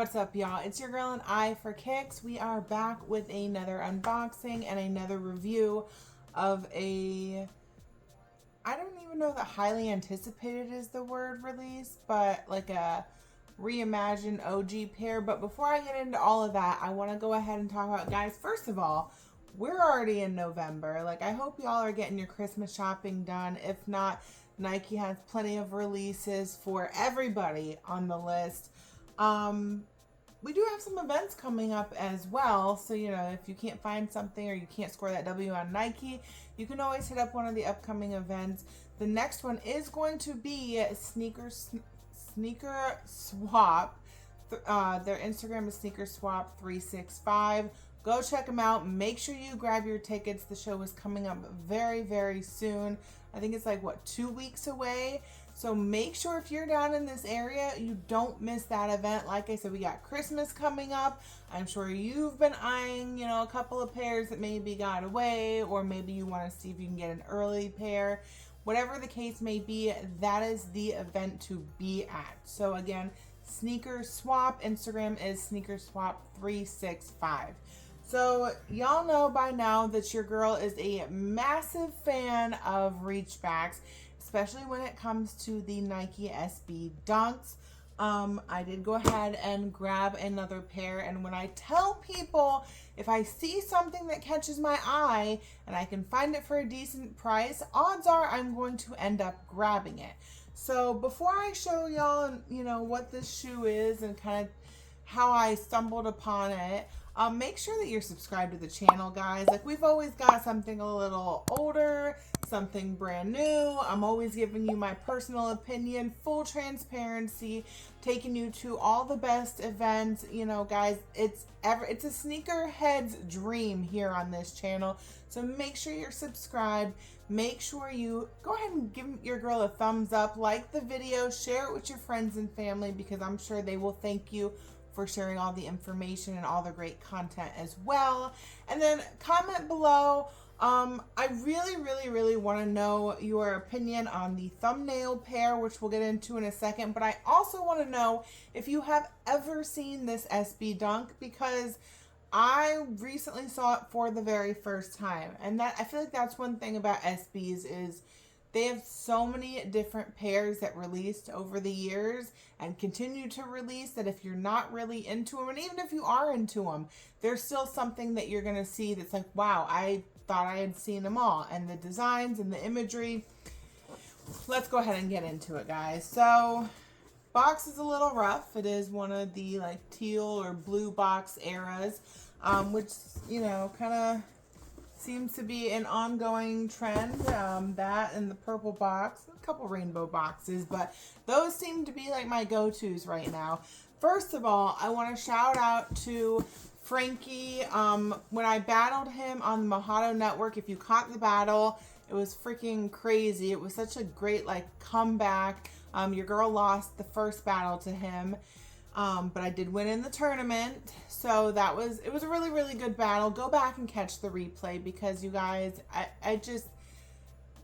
What's up, y'all? It's your girl AnEyeIVKicks. We are back with another unboxing and another review of I don't even know that highly anticipated is the word release, but like a Reimaged OG pair. But before I get into all of that, I want to go ahead and talk about, guys, first of all, we're already in November. Like, I hope y'all are getting your Christmas shopping done. If not, Nike has plenty of releases for everybody on the list. We do have some events coming up as well. So, you know, if you can't find something or you can't score that W on Nike, you can always hit up one of the upcoming events. The next one is going to be Sneaker Swap. Their Instagram is Sneaker Swap 365. Go check them out. Make sure you grab your tickets. The show is coming up very, very soon. I think it's like, what, 2 weeks away? So make sure if you're down in this area, you don't miss that event. Like I said, we got Christmas coming up. I'm sure you've been eyeing, you know, a couple of pairs that maybe got away, or maybe you want to see if you can get an early pair. Whatever the case may be, that is the event to be at. So again, Sneaker Swap. Instagram is Sneaker Swap 365. So y'all know by now that your girl is a massive fan of reachbacks, especially when it comes to the Nike SB Dunks. I did go ahead and grab another pair, and when I tell people if I see something that catches my eye and I can find it for a decent price, odds are I'm going to end up grabbing it. So before I show y'all, you know, what this shoe is and kind of how I stumbled upon it, make sure that you're subscribed to the channel, guys. Like, we've always got something a little older, something brand new. I'm always giving you my personal opinion, full transparency, taking you to all the best events. You know, guys, it's a sneakerhead's dream here on this channel. So make sure you're subscribed. Make sure you go ahead and give your girl a thumbs up, like the video, share it with your friends and family, because I'm sure they will thank you for sharing all the information and all the great content as well. And then comment below. I really want to know your opinion on the thumbnail pair, which we'll get into in a second. But I also want to know if you have ever seen this SB Dunk, because I recently saw it for the very first time. And that, I feel like that's one thing about SBs is they have so many different pairs that released over the years and continue to release, that if you're not really into them, and even if you are into them, there's still something that you're going to see that's like, wow, I thought I had seen them all. And the designs and the imagery. Let's go ahead and get into it, guys. So, box is a little rough. It is one of the like teal or blue box eras, which, you know, kind of seems to be an ongoing trend. That and the purple box, a couple rainbow boxes, but those seem to be like my go-tos right now. First of all, I want to shout out to Frankie. When I battled him on the Mojado Network, if you caught the battle, it was freaking crazy. It was such a great like comeback. Your girl lost the first battle to him. But I did win in the tournament, so it was a really good battle. Go back and catch the replay, because you guys,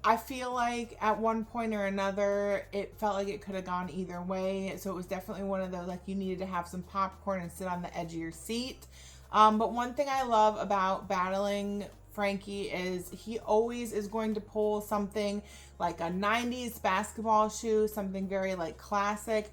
I feel like at one point or another, it felt like it could have gone either way. So it was definitely one of those, like, you needed to have some popcorn and sit on the edge of your seat. But one thing I love about battling Frankie is he always is going to pull something like a 90s basketball shoe, something very like classic,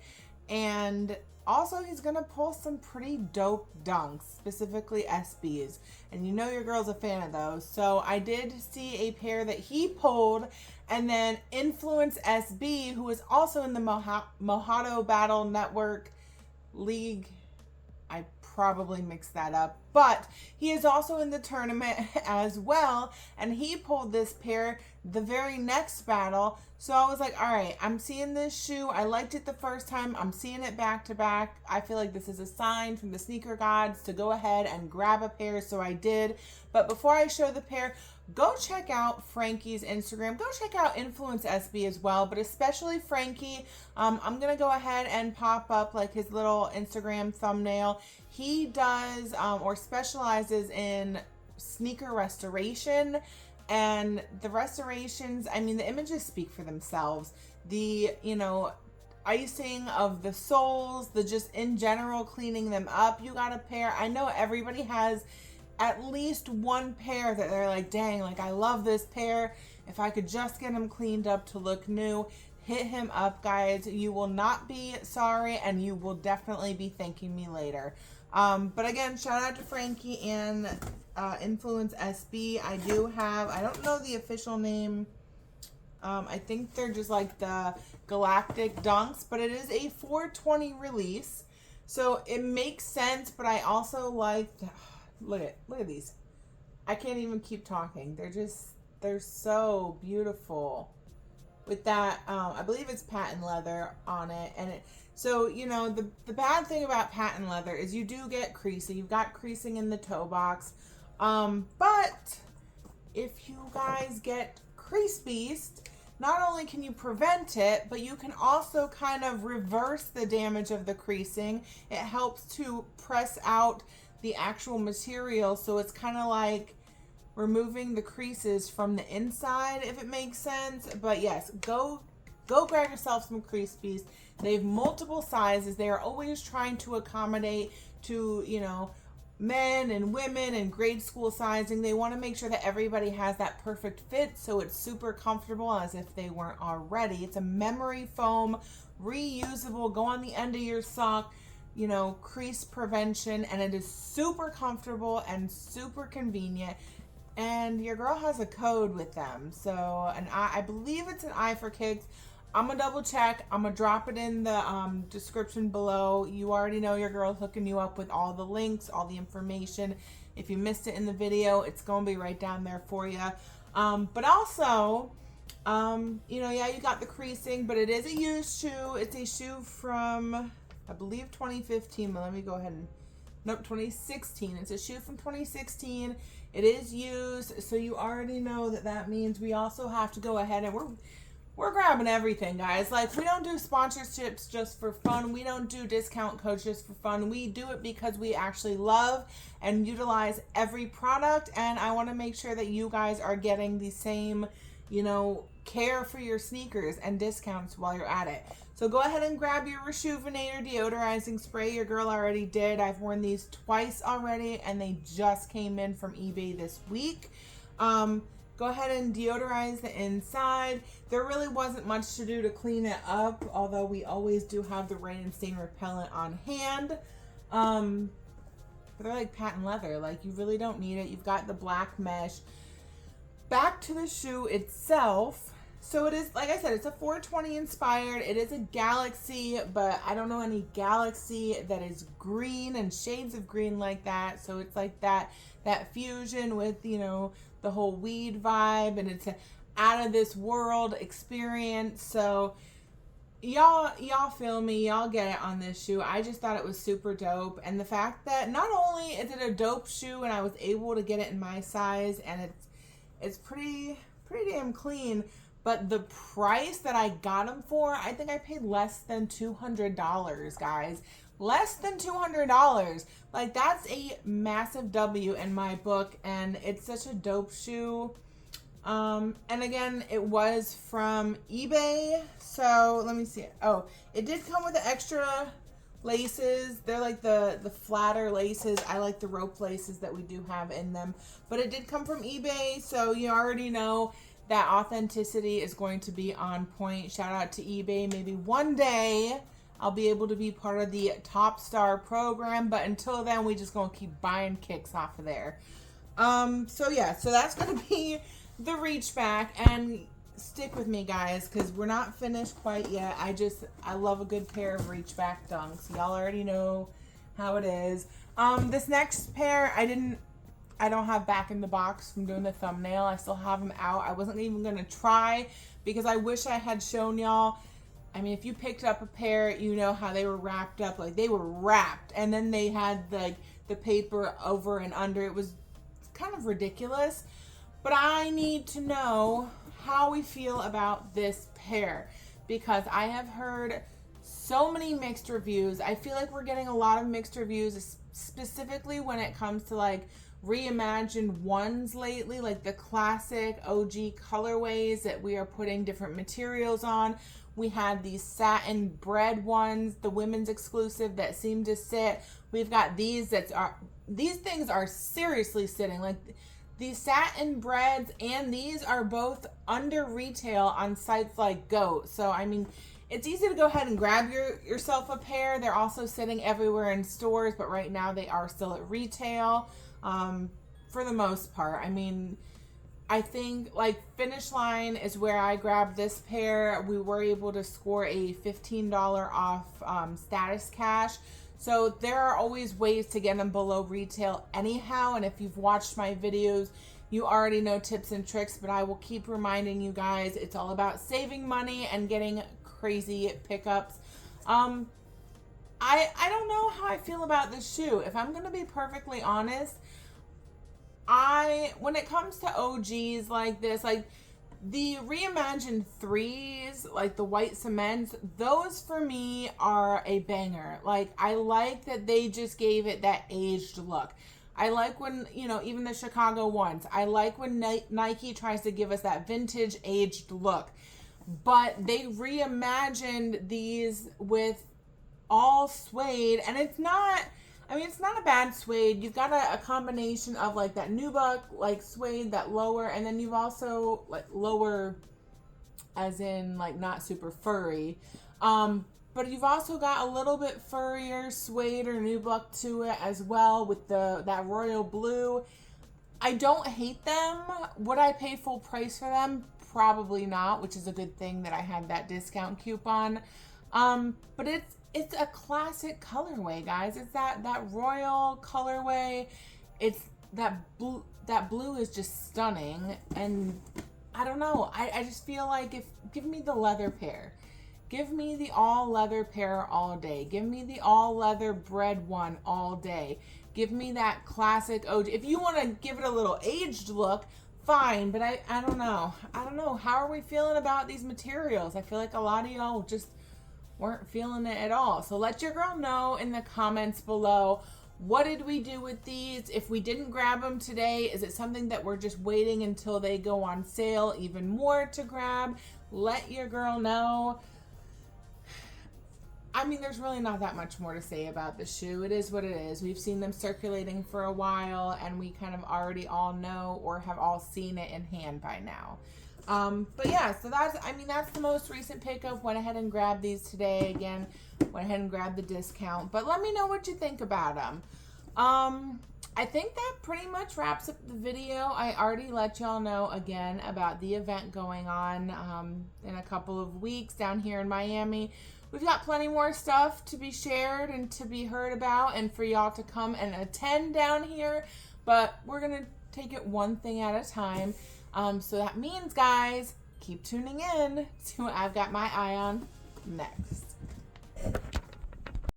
and also, he's going to pull some pretty dope dunks, specifically SBs. And you know your girl's a fan of those. So I did see a pair that he pulled, and then Influence SB, who is also in the Mojado Battle Network League. I probably mixed that up. But he is also in the tournament as well. And he pulled this pair the very next battle. So I was like, all right, I'm seeing this shoe. I liked it the first time. I'm seeing it back to back. I feel like this is a sign from the sneaker gods to go ahead and grab a pair. So I did. But before I show the pair, go check out Frankie's Instagram. Go check out Influence SB as well, but especially Frankie. I'm going to go ahead and pop up like his little Instagram thumbnail. He does or specializes in sneaker restoration, and the restorations, I mean, the images speak for themselves. The, you know, icing of the soles, the just in general cleaning them up. You got a pair. I know everybody has at least one pair that they're like, dang, like I love this pair. If I could just get them cleaned up to look new, hit him up, guys. You will not be sorry, and you will definitely be thanking me later. But again, shout out to Frankie and Influence SB. I do have, I don't know the official name. I think they're just like the Galactic Dunks, but it is a 420 release. So it makes sense, but I also like, look at these. I can't even keep talking. They're so beautiful. With that, I believe it's patent leather on it, and so you know the bad thing about patent leather is you do get creasing. You've got creasing in the toe box, but if you guys get Crease Beast, not only can you prevent it, but you can also kind of reverse the damage of the creasing. It helps to press out the actual material, so it's kind of like removing the creases from the inside, if it makes sense. But yes, go grab yourself some Crease Beast. They have multiple sizes. They are always trying to accommodate to, you know, men and women and grade school sizing. They want to make sure that everybody has that perfect fit, so it's super comfortable as if they weren't already. It's a memory foam, reusable, go on the end of your sock, you know, crease prevention, and it is super comfortable and super convenient. And your girl has a code with them. So, and I believe it's an AnEyeIVKicks. I'm going to double check. I'm going to drop it in the description below. You already know your girl's hooking you up with all the links, all the information. If you missed it in the video, it's going to be right down there for you. But also, you know, yeah, you got the creasing, but it is a used shoe. It's a shoe from, I believe, 2015. But let me go ahead and, nope, 2016. It's a shoe from 2016. It is used, so you already know that means we also have to go ahead and we're grabbing everything, guys. Like, we don't do sponsorships just for fun. We don't do discount codes just for fun. We do it because we actually love and utilize every product, and I want to make sure that you guys are getting the same, you know, care for your sneakers and discounts while you're at it. So go ahead and grab your Rejuvenator deodorizing spray. Your girl already did. I've worn these twice already, and they just came in from eBay this week. Go ahead and deodorize the inside. There really wasn't much to do to clean it up, although we always do have the rain and stain repellent on hand. But they're like patent leather. Like, you really don't need it. You've got the black mesh. Back to the shoe itself. So it is, like I said, it's a 420 inspired. It is a galaxy, but I don't know any galaxy that is green and shades of green like that. So it's like that fusion with, you know, the whole weed vibe, and it's an out of this world experience. So y'all feel me, y'all get it on this shoe. I just thought it was super dope. And the fact that not only is it a dope shoe and I was able to get it in my size, and it's pretty damn clean, but the price that I got them for, I think I paid less than $200, guys. Less than $200. Like, that's a massive W in my book, and it's such a dope shoe. And again, it was from eBay. So let me see. Oh, it did come with the extra laces. They're like the flatter laces. I like the rope laces that we do have in them, but it did come from eBay. So you already know that authenticity is going to be on point. Shout out to eBay. Maybe one day I'll be able to be part of the Top Star program, but until then, we just gonna keep buying kicks off of there. So yeah, so that's gonna be the reach back, and stick with me, guys, because we're not finished quite yet. I love a good pair of reach back dunks. Y'all already know how it is. This next pair, I don't have back in the box from doing the thumbnail. I still have them out. I wasn't even going to try because I wish I had shown y'all. I mean, if you picked up a pair, you know how they were wrapped up. Like, they were wrapped, and then they had the paper over and under. It was kind of ridiculous. But I need to know how we feel about this pair, because I have heard so many mixed reviews. I feel like we're getting a lot of mixed reviews, specifically when it comes to like reimagined ones lately, like the classic OG colorways that we are putting different materials on. We had these satin bread ones, the women's exclusive that seem to sit. We've got these these things are seriously sitting. Like these satin breads and these are both under retail on sites like GOAT. So, I mean, it's easy to go ahead and grab yourself a pair. They're also sitting everywhere in stores, but right now they are still at retail for the most part. I mean, I think like Finish Line is where I grabbed this pair. We were able to score a $15 off status cash. So there are always ways to get them below retail anyhow. And if you've watched my videos, you already know tips and tricks, but I will keep reminding you guys, it's all about saving money and getting crazy pickups. I don't know how I feel about this shoe. If I'm going to be perfectly honest, when it comes to OGs like this, like the Reimagined 3s, like the white cements, those for me are a banger. Like, I like that they just gave it that aged look. I like when, you know, even the Chicago ones, I like when Nike tries to give us that vintage aged look. But they reimagined these with all suede, and it's not, I mean, it's not a bad suede. You've got a combination of like that nubuck, like suede, that lower, and then you've also like lower as in like not super furry. But you've also got a little bit furrier suede or nubuck to it as well with that royal blue. I don't hate them. Would I pay full price for them? Probably not, which is a good thing that I had that discount coupon. But it's a classic colorway, guys. It's that royal colorway. It's that blue is just stunning. And I don't know. I just feel like give me the leather pair. Give me the all leather pair all day. Give me the all leather bread one all day. Give me that classic OG. If you want to give it a little aged look, fine, but I don't know. I don't know. How are we feeling about these materials? I feel like a lot of y'all just weren't feeling it at all. So let your girl know in the comments below, what did we do with these? If we didn't grab them today, is it something that we're just waiting until they go on sale even more to grab? Let your girl know. I mean, there's really not that much more to say about the shoe. It is what it is. We've seen them circulating for a while, and we kind of already all know or have all seen it in hand by now. But yeah, so that's the most recent pickup. Went ahead and grabbed these today. Again, went ahead and grabbed the discount. But let me know what you think about them. I think that pretty much wraps up the video. I already let y'all know again about the event going on in a couple of weeks down here in Miami. We've got plenty more stuff to be shared and to be heard about and for y'all to come and attend down here. But we're going to take it one thing at a time. So that means, guys, keep tuning in to I've Got My Eye On next.